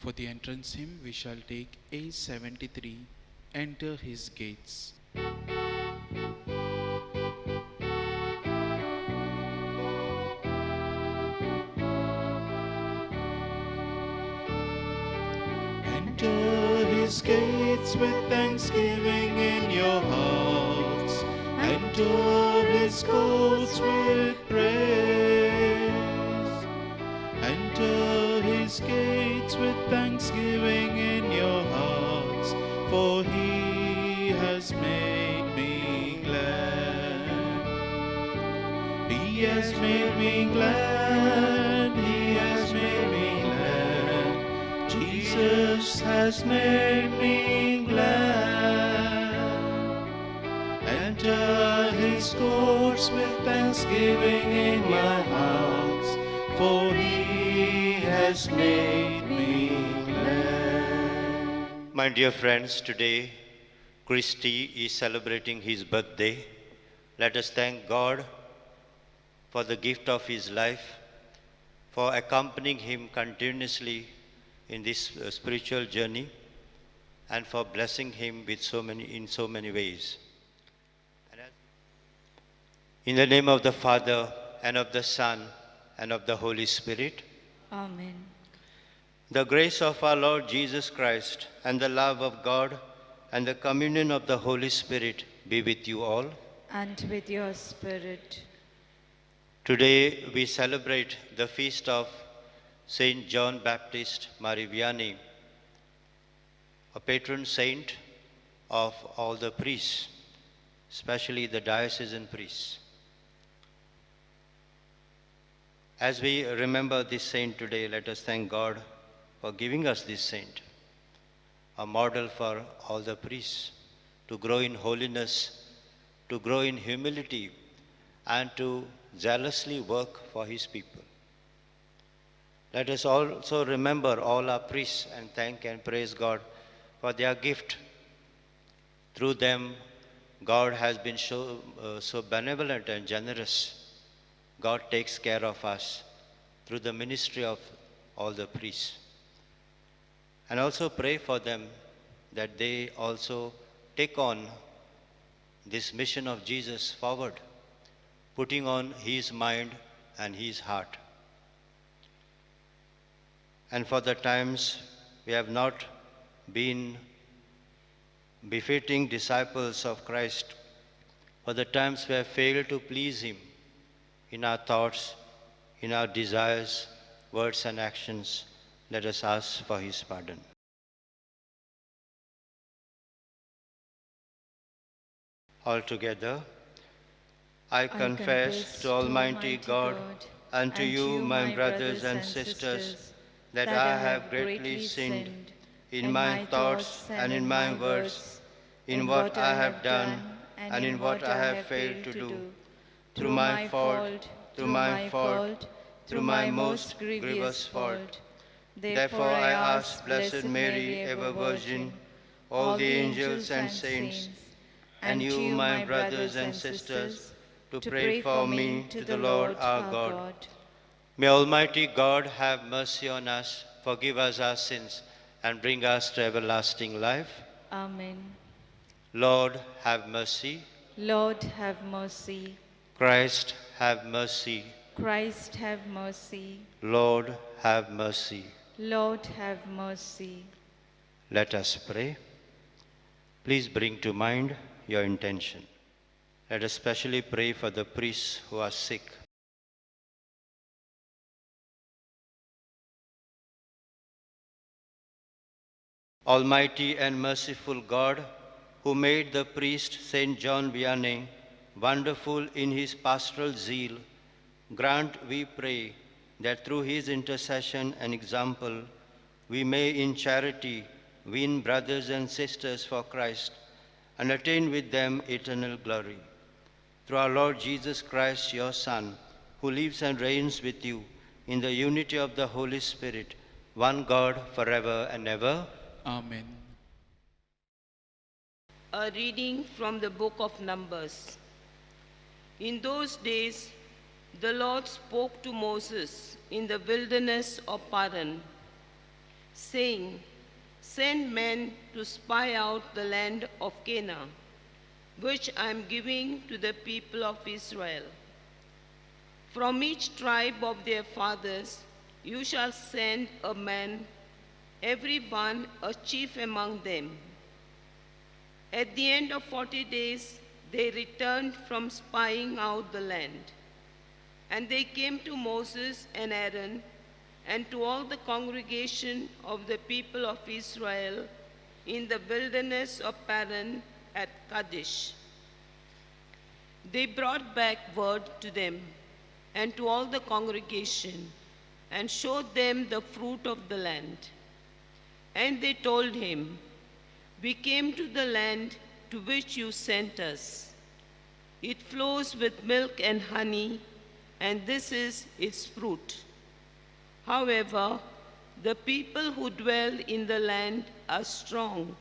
For the entrance hymn, we shall take A73, Enter His Gates. Enter His gates with thanksgiving in your hearts. Enter His courts with praise. Enter His gates with thanksgiving in your hearts, for He has made me glad. He has made me glad. He has made me glad. Jesus has made me glad. Enter His courts with thanksgiving in my heart, for He has made me glad. My dear friends, today Christy is celebrating his birthday. Let us thank God for the gift of his life, for accompanying him continuously in this spiritual journey, and for blessing him with in so many ways. In the name of the Father, and of the Son, and of the Holy Spirit. Amen. The grace of our Lord Jesus Christ, and the love of God, and the communion of the Holy Spirit be with you all. And with your spirit. Today we celebrate the feast of Saint John Baptist Marie Vianney, a patron saint of all the priests, especially the diocesan priests. As we remember this saint today, let us thank God for giving us this saint, a model for all the priests to grow in holiness, to grow in humility, and to zealously work for his people. Let us also remember all our priests and thank and praise God for their gift. Through them, God has been so benevolent and generous. God takes care of us through the ministry of all the priests. And also pray for them that they also take on this mission of Jesus forward, putting on his mind and his heart. And for the times we have not been befitting disciples of Christ, for the times we have failed to please him in our thoughts, in our desires, words and actions, let us ask for his pardon. Altogether, I confess to Almighty God and to you, my brothers and sisters, that I have greatly sinned in my thoughts and in my words, in what I have done and in what I have failed to do, through my fault, through my most grievous fault. Therefore I ask Blessed Mary, ever Virgin, all the angels and saints, and you, my brothers and sisters, to pray for me to the Lord our God. May Almighty God have mercy on us, forgive us our sins, and bring us to everlasting life. Amen. Lord, have mercy. Lord, have mercy. Christ, have mercy. Christ, have mercy. Lord, have mercy. Lord, have mercy. Let us pray. Please bring to mind your intention. Let us especially pray for the priests who are sick. Almighty and merciful God, who made the priest Saint John Vianney wonderful in his pastoral zeal, grant, we pray, that through his intercession and example, we may in charity win brothers and sisters for Christ and attain with them eternal glory. Through our Lord Jesus Christ, your Son, who lives and reigns with you in the unity of the Holy Spirit, one God forever and ever. Amen. A reading from the book of Numbers. In those days, the Lord spoke to Moses in the wilderness of Paran, saying, "Send men to spy out the land of Canaan, which I am giving to the people of Israel. From each tribe of their fathers you shall send a man, every one a chief among them." At the end of 40 days, they returned from spying out the land. And they came to Moses and Aaron and to all the congregation of the people of Israel in the wilderness of Paran at Kadesh. They brought back word to them and to all the congregation and showed them the fruit of the land. And they told him, "We came to the land to which you sent us. It flows with milk and honey, and this is its fruit. However, the people who dwell in the land are strong,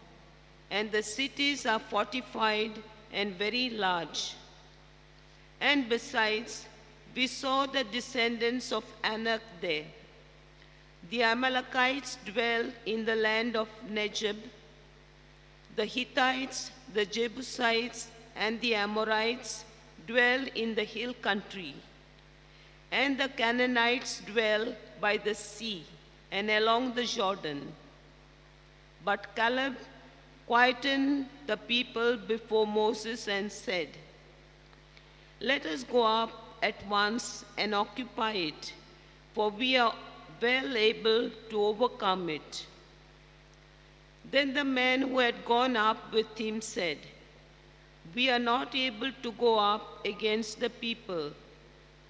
and the cities are fortified and very large. And besides, we saw the descendants of Anak there. The Amalekites dwell in the land of Negeb. The Hittites, the Jebusites, and the Amorites dwell in the hill country. And the Canaanites dwell by the sea and along the Jordan." But Caleb quietened the people before Moses and said, "Let us go up at once and occupy it, for we are well able to overcome it." Then the men who had gone up with him said, "We are not able to go up against the people,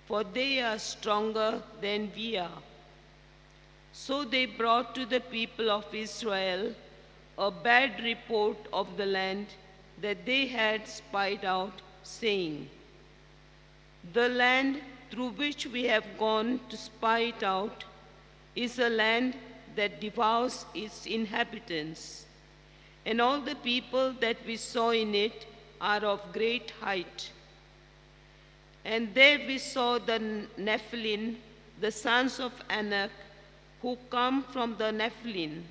for they are stronger than we are." So they brought to the people of Israel a bad report of the land that they had spied out, saying, "The land through which we have gone to spy it out is a land that devours its inhabitants, and all the people that we saw in it are of great height. And there we saw the Nephilim, the sons of Anak, who come from the Nephilim,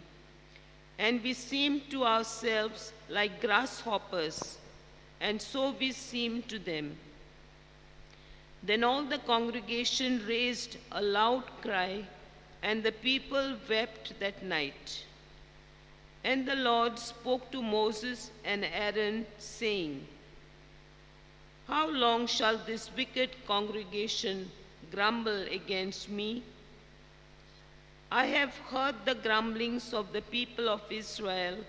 and we seemed to ourselves like grasshoppers, and so we seemed to them." Then all the congregation raised a loud cry, and the people wept that night. And the Lord spoke to Moses and Aaron, saying, "How long shall this wicked congregation grumble against me? I have heard the grumblings of the people of Israel,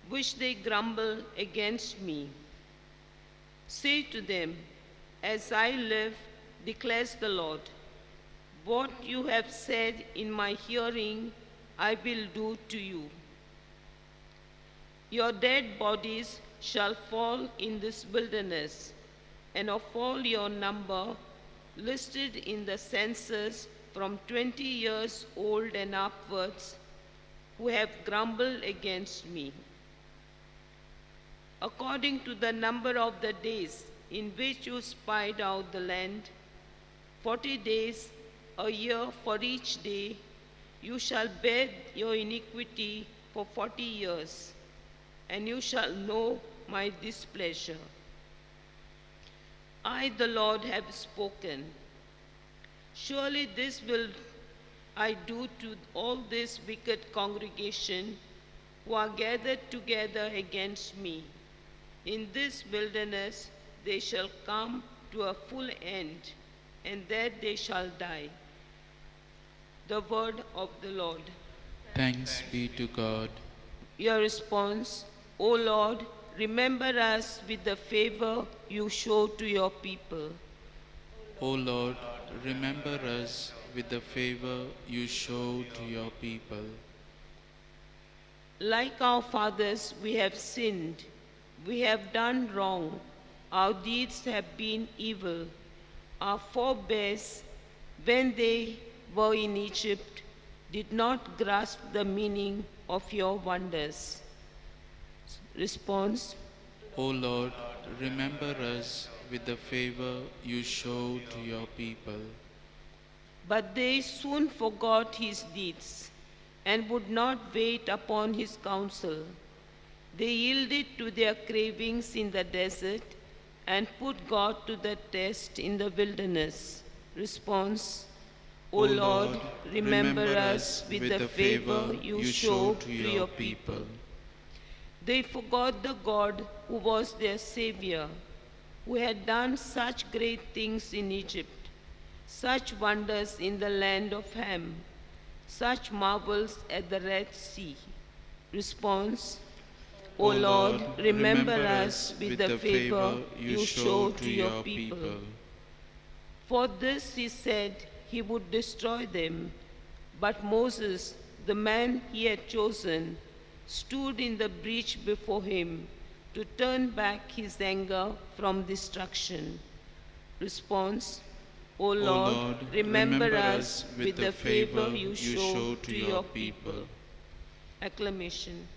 which they grumble against me. Say to them, 'As I live, declares the Lord, what you have said in my hearing, I will do to you. Your dead bodies shall fall in this wilderness, and of all your number, listed in the census from 20 years old and upwards, who have grumbled against me. According to the number of the days in which you spied out the land, 40 days, a year for each day, you shall bear your iniquity for 40 years, and you shall know my displeasure. I, the Lord, have spoken. Surely this will I do to all this wicked congregation who are gathered together against me. In this wilderness they shall come to a full end, and there they shall die." The word of the Lord. Thanks be to God. Your response: "O Lord, remember us with the favor you show to your people." O Lord, remember us with the favor you show to your people. Like our fathers, we have sinned. We have done wrong. Our deeds have been evil. Our forebears, when they were in Egypt, did not grasp the meaning of your wonders. Response: O Lord, remember us with the favor you show to your people. But they soon forgot his deeds. and would not wait upon his counsel. They yielded to their cravings in the desert and put God to the test in the wilderness. Response: O Lord, remember us with the favor you show to your people. They forgot the God who was their Savior, who had done such great things in Egypt, such wonders in the land of Ham, such marvels at the Red Sea. Response: O Lord, remember us with the favor you show to your people. For this he said he would destroy them. But Moses, the man he had chosen, stood in the breach before him to turn back his anger from destruction. Response: O Lord, remember us with the favor you show to your people. Acclamation.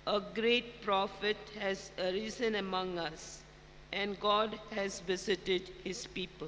A great prophet has arisen among us, and God has visited his people.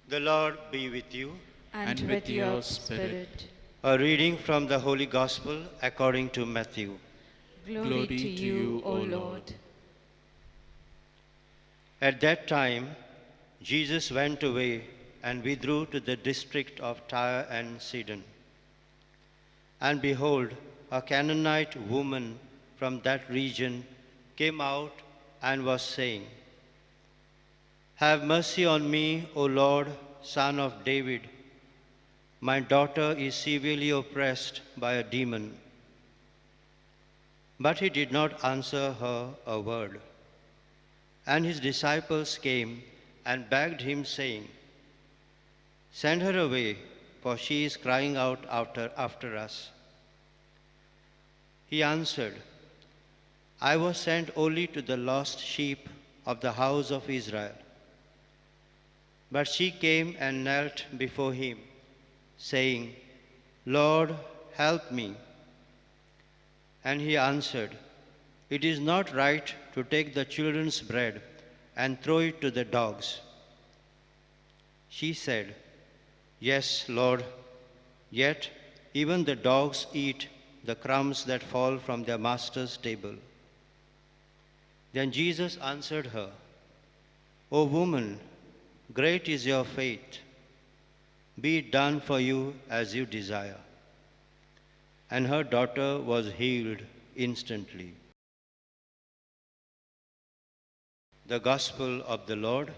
The Lord be with you. And with your spirit. A reading from the Holy Gospel according to Matthew. Glory to you, O Lord. At that time, Jesus went away and withdrew to the district of Tyre and Sidon. And behold, a Canaanite woman from that region came out and was saying, Have mercy on me, O Lord, Son of David. My daughter is severely oppressed by a demon. But he did not answer her a word. And his disciples came and begged him, saying, Send her away, for she is crying out after us. He answered, I was sent only to the lost sheep of the house of Israel. But she came and knelt before him, saying, Lord, help me. And he answered, It is not right to take the children's bread and throw it to the dogs. She said, Yes, Lord, yet even the dogs eat the crumbs that fall from their master's table. Then Jesus answered her, O woman, great is your faith. Be it done for you as you desire. And her daughter was healed instantly. The Gospel of the Lord.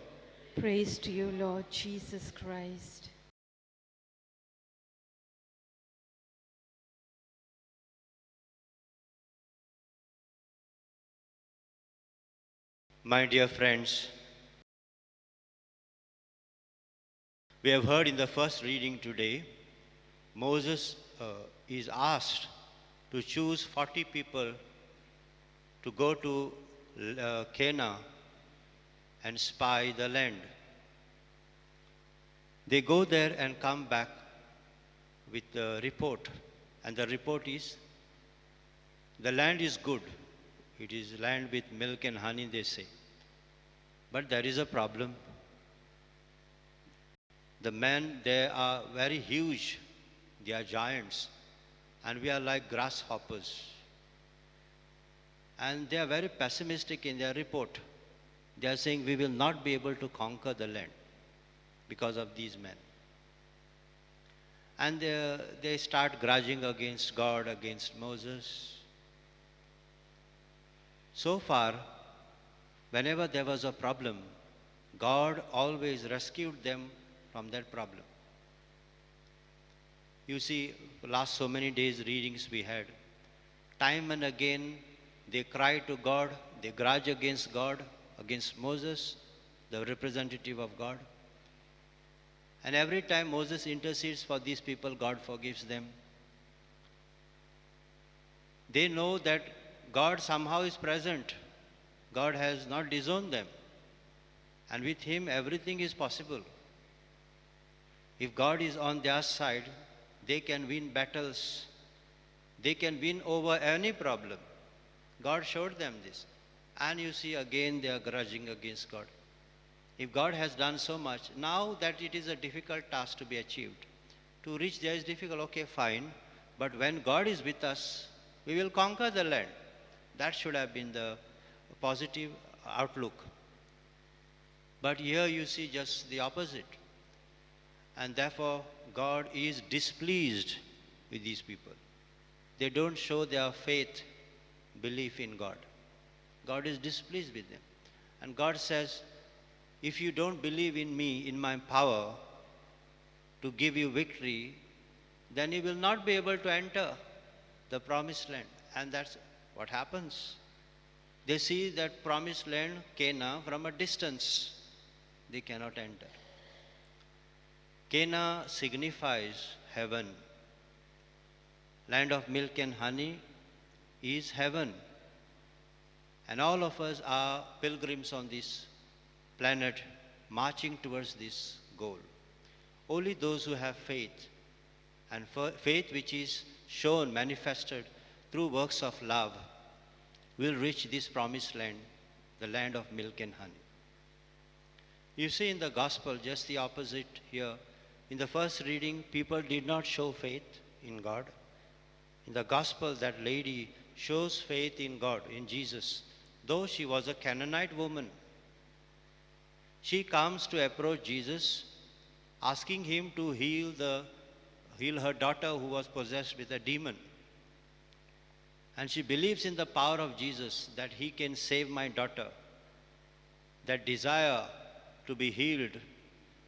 Praise to you, Lord Jesus Christ. My dear friends, we have heard in the first reading today, Moses is asked to choose 40 people to go to Canaan and spy the land. They go there and come back with a report, and the report is, the land is good. It is land with milk and honey, they say. But there is a problem. The men, they are very huge. They are giants. And we are like grasshoppers. And they are very pessimistic in their report. They are saying we will not be able to conquer the land because of these men. And they start grudging against God, against Moses. So far, whenever there was a problem, God always rescued them from that problem. You see, last so many days readings we had, time and again they cry to God, they grudge against God, against Moses, the representative of God. And every time Moses intercedes for these people, God forgives them. They know that God somehow is present. God has not disowned them. And with Him, everything is possible. If God is on their side, they can win battles. They can win over any problem. God showed them this. And you see, again, they are grudging against God. If God has done so much, now that it is a difficult task to be achieved, to reach there is difficult, okay, fine. But when God is with us, we will conquer the land. That should have been the positive outlook. But here you see just the opposite. And therefore, God is displeased with these people. They don't show their faith, belief in God. God is displeased with them. And God says, if you don't believe in me, in my power to give you victory, then you will not be able to enter the promised land. And that's what happens. They see that promised land, Canaan, from a distance. They cannot enter. Canaan signifies heaven. Land of milk and honey is heaven. And all of us are pilgrims on this planet marching towards this goal. Only those who have faith, and faith which is shown, manifested through works of love, will reach this promised land, the land of milk and honey. You see in the gospel just the opposite here. In the first reading, people did not show faith in God. In the gospel, that lady shows faith in God, in Jesus, though she was a Canaanite woman. She comes to approach Jesus, asking him to heal her daughter who was possessed with a demon. And she believes in the power of Jesus, that he can save my daughter. That desire to be healed,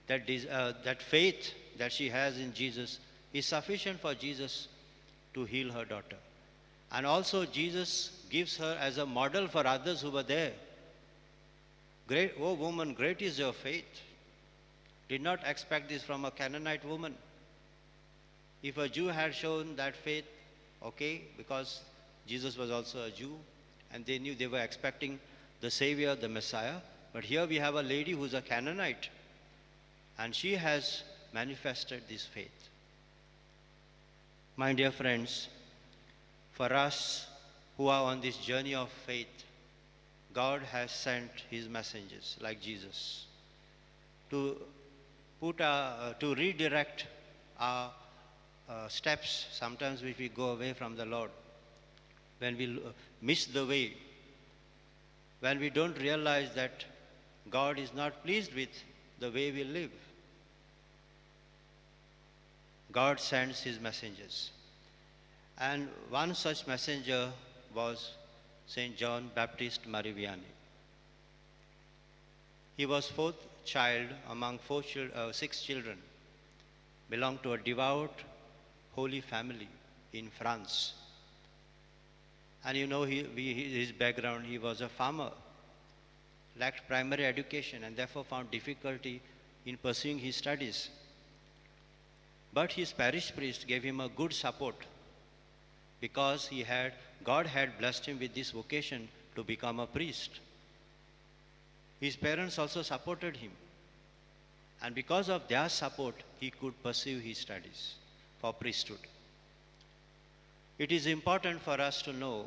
that faith that she has in Jesus is sufficient for Jesus to heal her daughter. And also Jesus gives her as a model for others who were there. Great, oh woman, great is your faith. Did not expect this from a Canaanite woman. If a Jew had shown that faith, okay, because Jesus was also a Jew, and they knew they were expecting the Savior, the Messiah. But here we have a lady who's a Canaanite, and she has manifested this faith. My dear friends, for us who are on this journey of faith, God has sent his messengers like Jesus to redirect our steps sometimes if we go away from the Lord, when we miss the way, when we don't realize that God is not pleased with the way we live. God sends his messengers. And one such messenger was St. John Baptist Marivianney. He was fourth child among 6 children, belonged to a devout, holy family in France. And you know his background, he was a farmer, lacked primary education and therefore found difficulty in pursuing his studies. But his parish priest gave him a good support because God had blessed him with this vocation to become a priest. His parents also supported him. And because of their support, he could pursue his studies for priesthood. It is important for us to know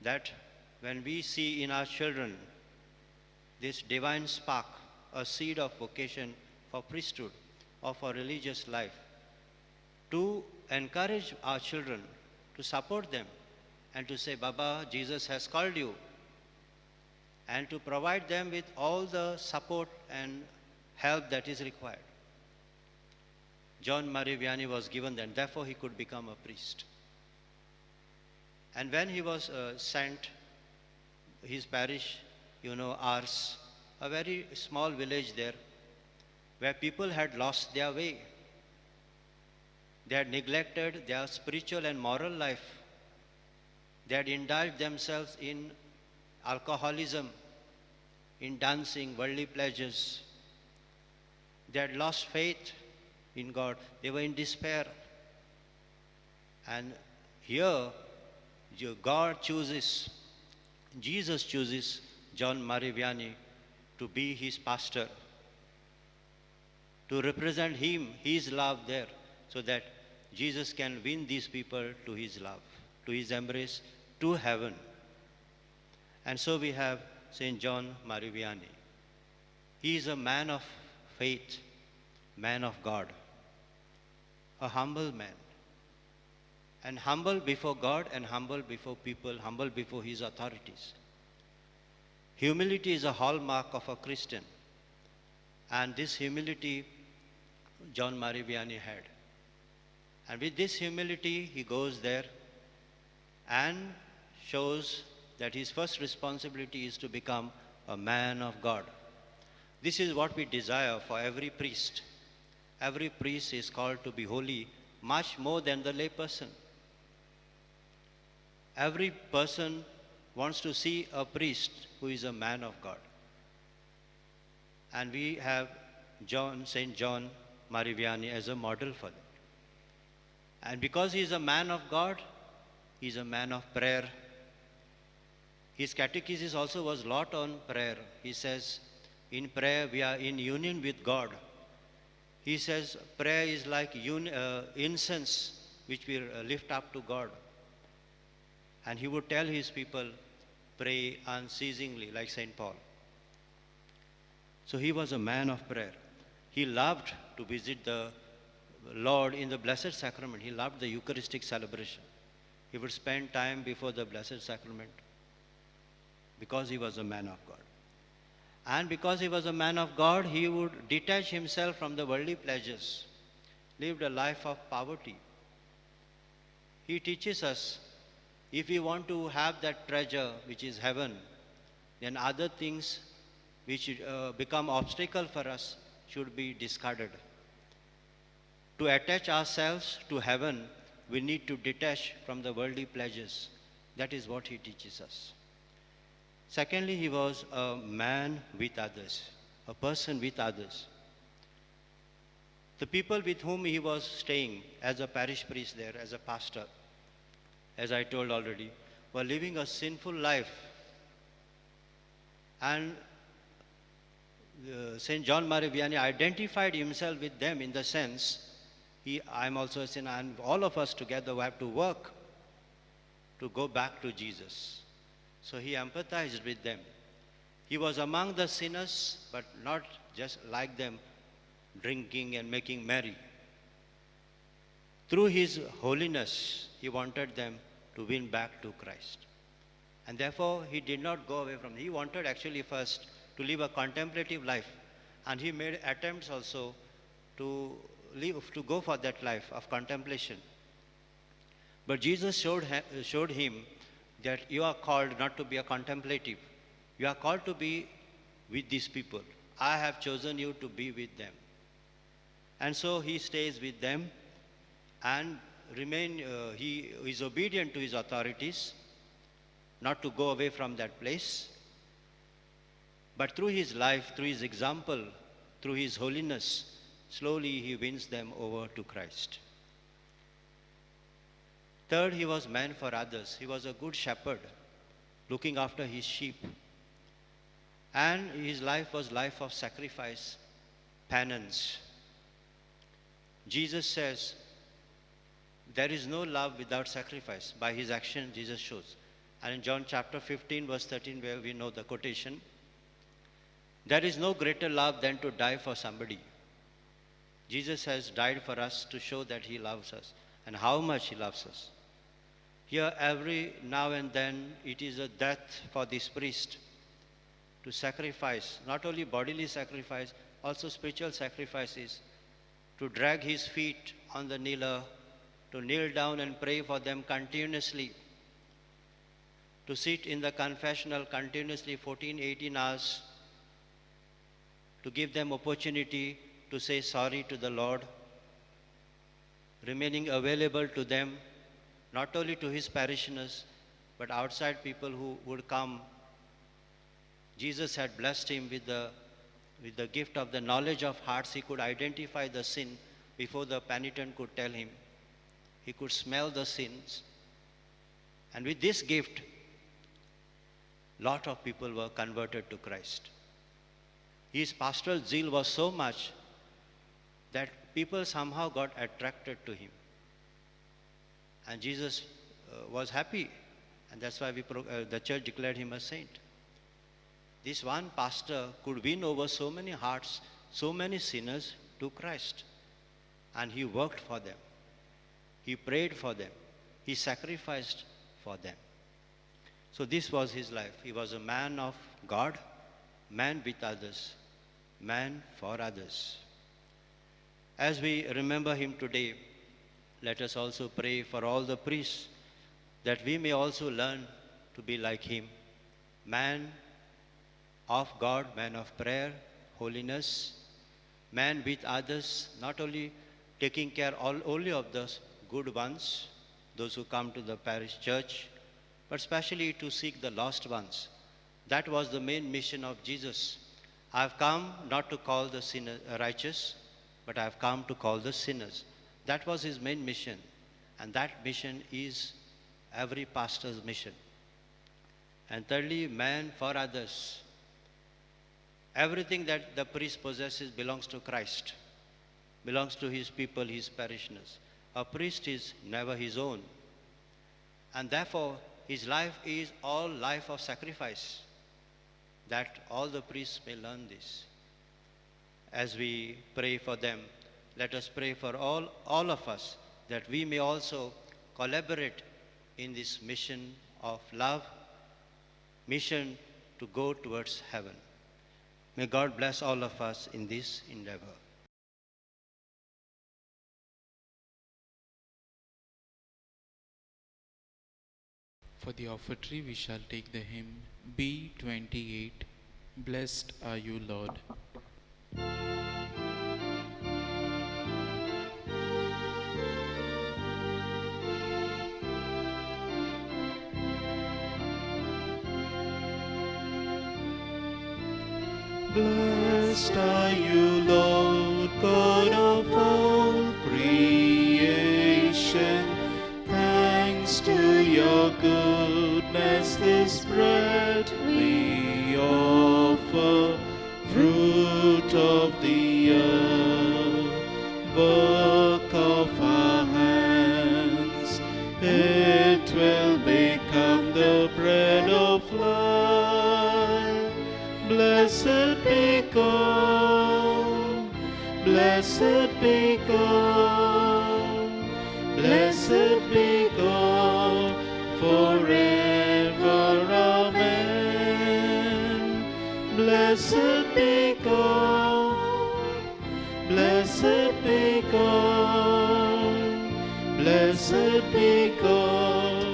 that when we see in our children this divine spark, a seed of vocation for priesthood or for religious life, to encourage our children, to support them, and to say, Baba, Jesus has called you, and to provide them with all the support and help that is required. John Marivianney was given that, and therefore he could become a priest. And when he was sent, his parish, Ars, a very small village there, where people had lost their way. They had neglected their spiritual and moral life. They had indulged themselves in alcoholism, in dancing, worldly pleasures. They had lost faith in God. They were in despair. And here, God chooses, Jesus chooses John Mari Vianney to be his pastor, to represent him, his love there, so that Jesus can win these people to his love, to his embrace, to heaven. And so we have St. John Mari Vianney. He is a man of faith, man of God, a humble man, and humble before God and humble before people, humble before his authorities. Humility is a hallmark of a Christian, and this humility John Mari Vianney had. And with this humility, he goes there and shows that his first responsibility is to become a man of God. This is what we desire for every priest. Every priest is called to be holy much more than the lay person. Every person wants to see a priest who is a man of God. And we have St. John Mari Vianney as a model for that. And because he is a man of God, he is a man of prayer. His catechesis also was a lot on prayer. He says, in prayer we are in union with God. He says prayer is like incense which we lift up to God. And he would tell his people, pray unceasingly, like St. Paul. So he was a man of prayer. He loved to visit the Lord in the Blessed Sacrament. He loved the Eucharistic celebration. He would spend time before the Blessed Sacrament because he was a man of God. And because he was a man of God, he would detach himself from the worldly pleasures, lived a life of poverty. He teaches us, if we want to have that treasure which is heaven, then other things which become obstacle for us should be discarded. To attach ourselves to heaven, we need to detach from the worldly pleasures. That is what he teaches us. Secondly, he was a man with others, a person with others. The people with whom he was staying as a parish priest there, as a pastor, as I told already, were living a sinful life. And St. John Mari Vianney identified himself with them in the sense, I'm also a sinner, and all of us together have to work to go back to Jesus. So he empathized with them. He was among the sinners, but not just like them, drinking and making merry. Through his holiness, he wanted them to win back to Christ. And therefore, he did not go away from them. He wanted actually first to live a contemplative life. And he made attempts also to go for that life of contemplation. But Jesus showed him that you are called not to be a contemplative. You are called to be with these people. I have chosen you to be with them. And so he stays with them and he is obedient to his authorities, not to go away from that place. But through his life, through his example, through his holiness, slowly he wins them over to Christ. Third, he was man for others. He was a good shepherd, looking after his sheep. And his life was life of sacrifice, penance. Jesus says, there is no love without sacrifice. By his action, Jesus shows. And in John chapter 15, verse 13, where we know the quotation, there is no greater love than to die for somebody. Jesus has died for us to show that he loves us and how much he loves us. Here, every now and then, it is a death for this priest to sacrifice, not only bodily sacrifice, also spiritual sacrifices, to drag his feet on the kneeler, to kneel down and pray for them continuously, to sit in the confessional continuously 14, 18 hours, to give them opportunity to say sorry to the Lord, remaining available to them, not only to his parishioners, but outside people who would come. Jesus had blessed him with the gift of the knowledge of hearts. He could identify the sin before the penitent could tell him. He could smell the sins. And with this gift, lot of people were converted to Christ. His pastoral zeal was so much that people somehow got attracted to him. And Jesus was happy, and that's why the church declared him a saint. This one pastor could win over so many hearts, so many sinners to Christ. And he worked for them. He prayed for them. He sacrificed for them. So this was his life. He was a man of God, man with others, man for others. As we remember him today, let us also pray for all the priests, that we may also learn to be like him. Man of God, man of prayer, holiness, man with others, not only taking care only of the good ones, those who come to the parish church, but especially to seek the lost ones. That was the main mission of Jesus. I have come not to call the sinner righteous, but I have come to call the sinners. That was his main mission. And that mission is every pastor's mission. And thirdly, man for others. Everything that the priest possesses belongs to Christ, belongs to his people, his parishioners. A priest is never his own. And therefore, his life is all life of sacrifice, that all the priests may learn this. As we pray for them, let us pray for all of us, that we may also collaborate in this mission of love, mission to go towards heaven. May God bless all of us in this endeavor. For the offertory, we shall take the hymn B28, Blessed Are You, Lord. Blessed are you, Lord, God of all creation. Thanks to your goodness, this bread we offer, fruit of the earth, work of our hands. It will become the bread of life. Blessed be God, blessed be God, blessed be God forever, amen. Blessed be God, blessed be God, blessed be God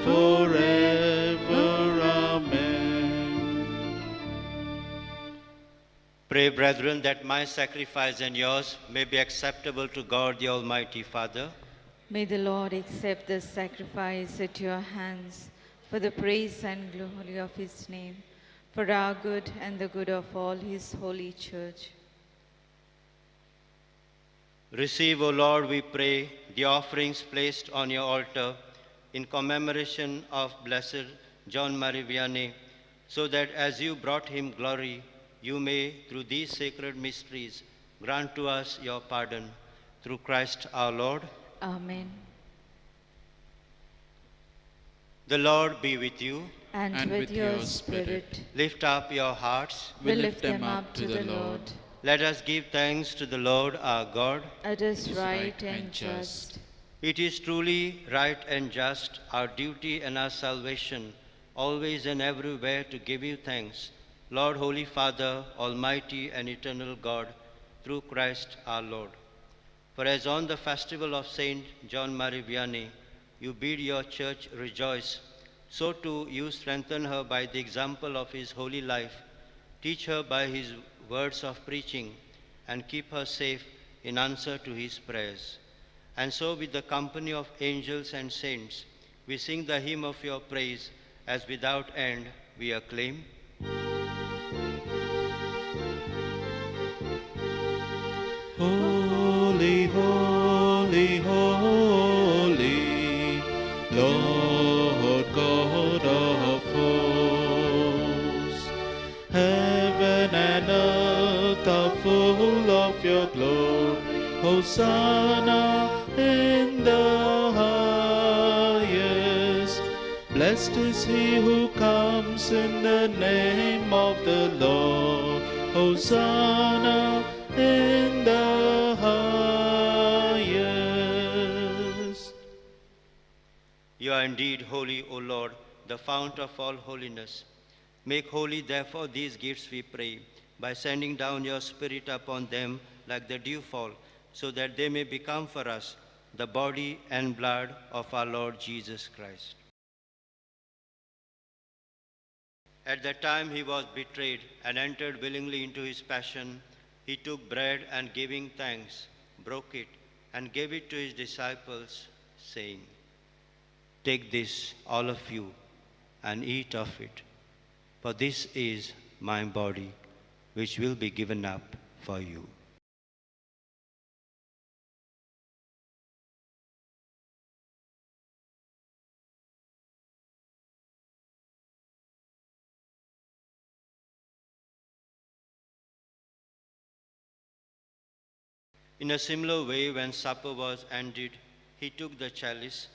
forever, amen. Pray, brethren, that my sacrifice and yours may be acceptable to God the Almighty Father. May the Lord accept this sacrifice at your hands for the praise and glory of his name, for our good and the good of all his holy church. Receive, O Lord, we pray, the offerings placed on your altar in commemoration of Blessed John Marie Vianney, so that as you brought him glory, you may, through these sacred mysteries, grant to us your pardon. Through Christ our Lord. Amen. The Lord be with you. And with your spirit. Lift up your hearts. We lift them up to the Lord. Let us give thanks to the Lord our God. It is right and just. It is truly right and just, our duty and our salvation, always and everywhere to give you thanks, Lord, Holy Father, Almighty and eternal God, through Christ our Lord. For as on the festival of Saint John Marie Vianney, you bid your church rejoice, So too you strengthen her by the example of his holy life, teach her by his words of preaching, and keep her safe in answer to his prayers. And so with the company of angels and saints, we sing the hymn of your praise, as without end we acclaim. Holy, holy, holy, Lord God of hosts. Heaven and earth are full of your glory. Hosanna in the highest. Blessed is he who comes in the name of the Lord. Hosanna in the highest. You are indeed holy, O Lord, the fount of all holiness. Make holy, therefore, these gifts, we pray, by sending down your Spirit upon them like the dewfall, so that they may become for us the body and blood of our Lord Jesus Christ. At the time he was betrayed and entered willingly into his passion, he took bread and giving thanks, broke it and gave it to his disciples, saying, "Take this, all of you, and eat of it, for this is my body, which will be given up for you." In a similar way, when supper was ended, he took the chalice,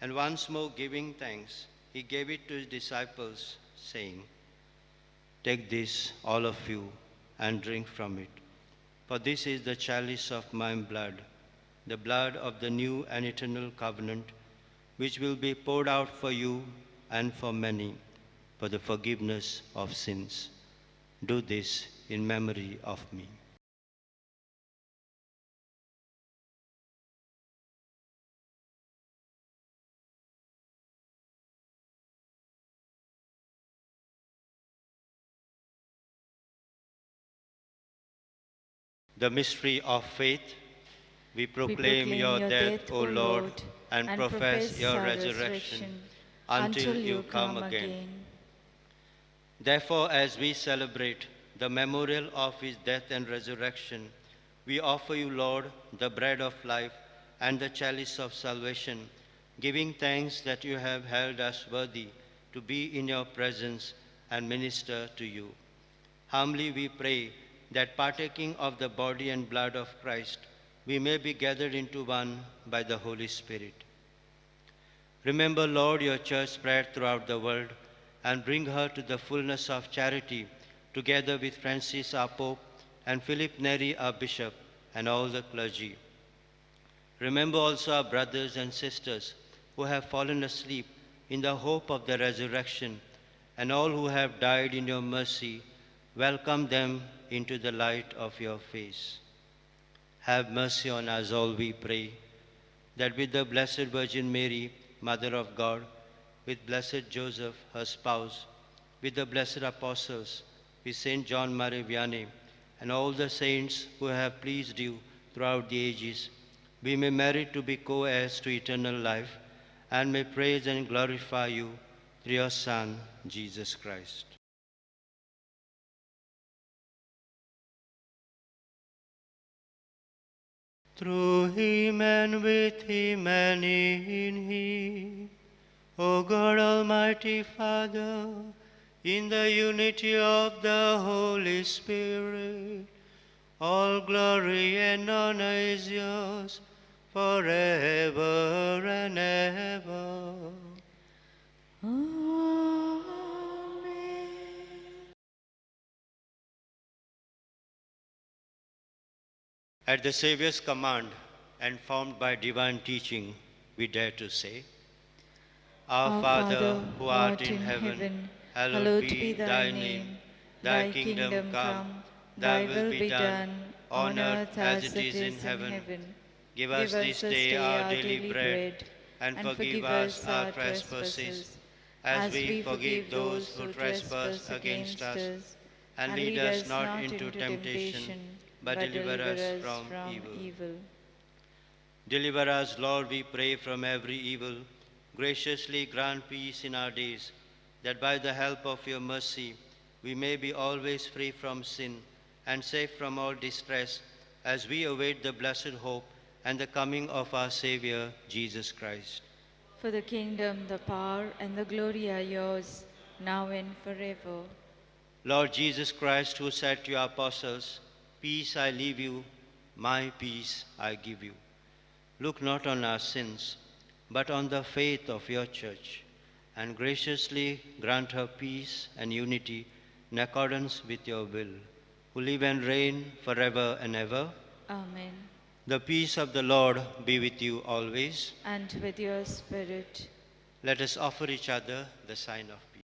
and once more giving thanks, he gave it to his disciples, saying, "Take this, all of you, and drink from it, for this is the chalice of my blood, the blood of the new and eternal covenant, which will be poured out for you and for many, for the forgiveness of sins. Do this in memory of me." The mystery of faith. We proclaim your death, O Lord, and profess your resurrection until you come again. Therefore, as we celebrate the memorial of his death and resurrection, we offer you, Lord, the bread of life and the chalice of salvation, giving thanks that you have held us worthy to be in your presence and minister to you. Humbly we pray that partaking of the body and blood of Christ, we may be gathered into one by the Holy Spirit. Remember, Lord, your church spread throughout the world, and bring her to the fullness of charity, together with Francis our Pope and Philip Neri our Bishop and all the clergy. Remember also our brothers and sisters who have fallen asleep in the hope of the resurrection, and all who have died in your mercy. Welcome them into the light of your face. Have mercy on us all, we pray, that with the Blessed Virgin Mary, Mother of God, with blessed Joseph, her spouse, with the blessed apostles, with Saint John Marie Vianney, and all the saints who have pleased you throughout the ages, we may merit to be co-heirs to eternal life, and may praise and glorify you through your Son, Jesus Christ. Through him and with him and in him, O God Almighty Father, in the unity of the Holy Spirit, all glory and honor is yours forever and ever. Amen. At the Saviour's command and formed by divine teaching, we dare to say, Our Father, who art in heaven, hallowed be thy name. Thy kingdom come, thy will be done, on earth as it is in heaven. Give us this day our daily bread, and forgive us our trespasses, as we forgive those who trespass against us. And lead us not into temptation, but deliver us from evil. Deliver us, Lord, we pray, from every evil. Graciously grant peace in our days, that by the help of your mercy we may be always free from sin and safe from all distress, as we await the blessed hope and the coming of our Savior, Jesus Christ. For the kingdom, the power, and the glory are yours, now and forever. Lord Jesus Christ, who said to your apostles, "Peace I leave you, my peace I give you," look not on our sins, but on the faith of your church, and graciously grant her peace and unity in accordance with your will, who live and reign forever and ever. Amen. The peace of the Lord be with you always. And with your spirit. Let us offer each other the sign of peace.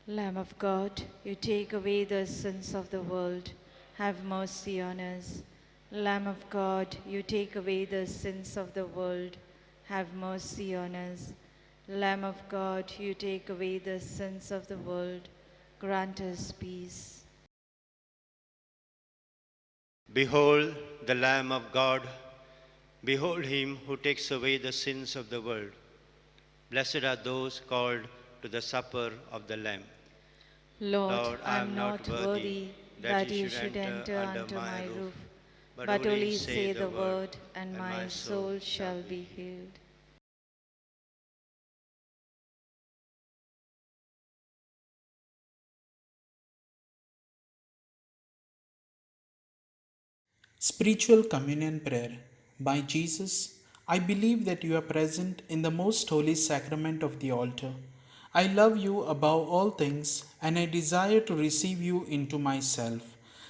Lamb of God, you take away the sins of the world. Have mercy on us. Lamb of God, you take away the sins of the world. Have mercy on us. Lamb of God, you take away the sins of the world. Grant us peace. Behold the Lamb of God. Behold him who takes away the sins of the world. Blessed are those called to the supper of the Lamb. Lord, I am not worthy that you should enter under my roof, but only say the word, and my soul shall be healed. Spiritual Communion Prayer. By Jesus, I believe that you are present in the most holy sacrament of the altar. I love you above all things, and I desire to receive you into myself.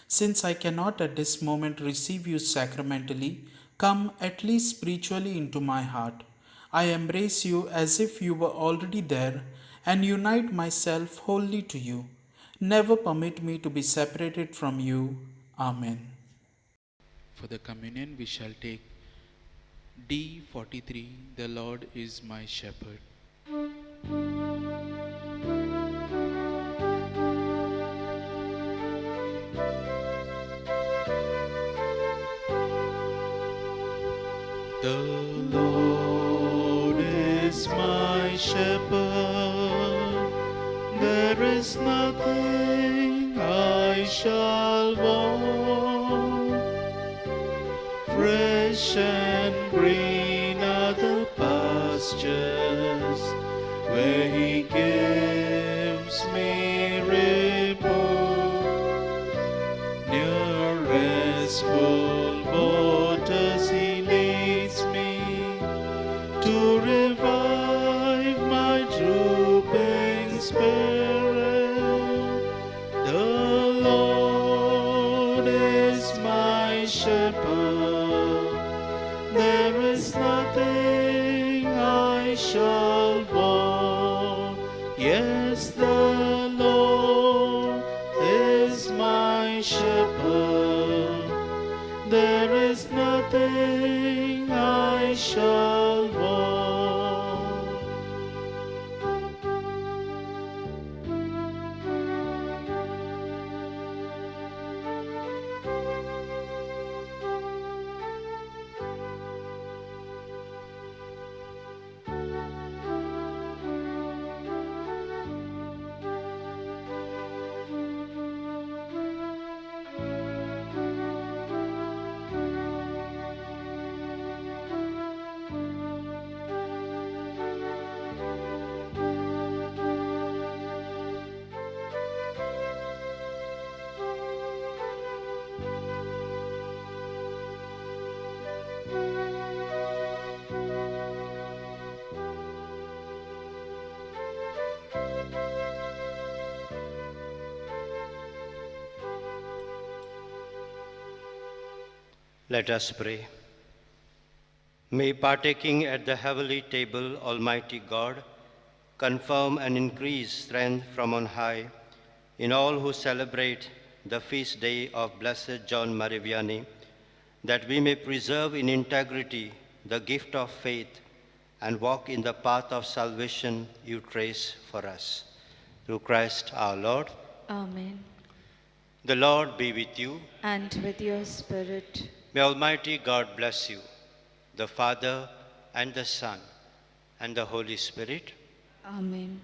Since I cannot at this moment receive you sacramentally, come at least spiritually into my heart. I embrace you as if you were already there, and unite myself wholly to you. Never permit me to be separated from you. Amen. For the communion we shall take D43, the Lord is my shepherd. The Lord is my shepherd, there is nothing I shall want. Fresh and green are the pastures, where he gives me repose. Near restful waters he leads me, to revive my drooping spirit. The Lord is my shepherd, there is nothing I shall want. Yes, the Lord is my shepherd, there is nothing I shall want. Let us pray. May partaking at the heavenly table, Almighty God, confirm and increase strength from on high in all who celebrate the feast day of Blessed John Marivianney, that we may preserve in integrity the gift of faith and walk in the path of salvation you trace for us. Through Christ our Lord. Amen. The Lord be with you. And with your spirit. May Almighty God bless you, the Father and the Son and the Holy Spirit. Amen.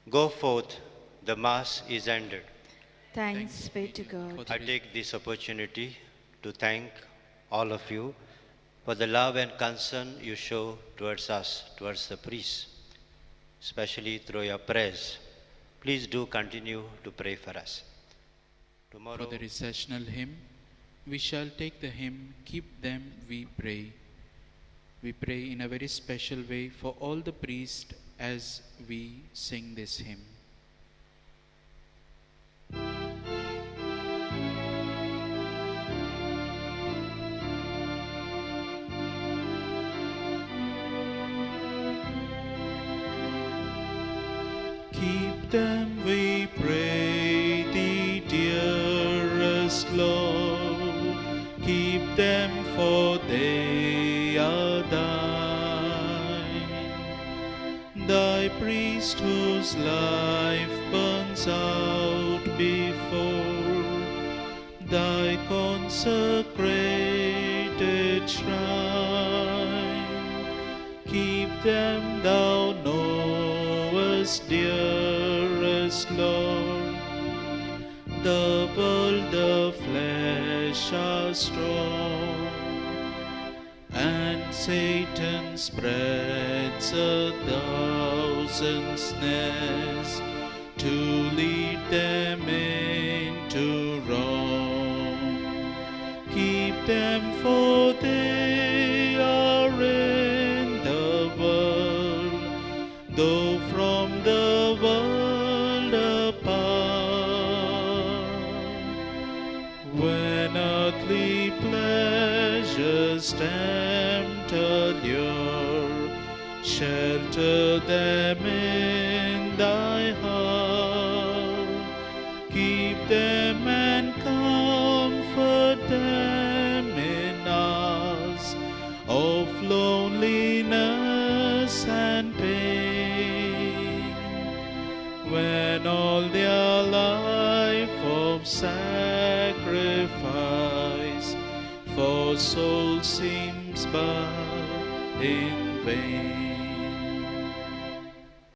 Go forth, the Mass is ended. Thanks be to God. I take this opportunity to thank all of you for the love and concern you show towards us, towards the priests, especially through your prayers. Please do continue to pray for us. Tomorrow, For the recessional hymn, we shall take the hymn, Keep Them We Pray. We pray in a very special way for all the priests as we sing this hymn. Keep them, we pray, the dearest Lord. Keep them, for they are thine. Thy priest whose life burns out before thy consecrated shrine. Keep them, thou knowest, dearest Lord. The world, the flesh are strong, and Satan spreads 1,000 snares to lead them into wrong. Keep them, for they are in the world, though from the world apart. When earthly pleasures tempt allure, shelter them in thy heart. Keep them and comfort them in hours of loneliness and pain, when all their life of sacrifice for soul seems but in vain.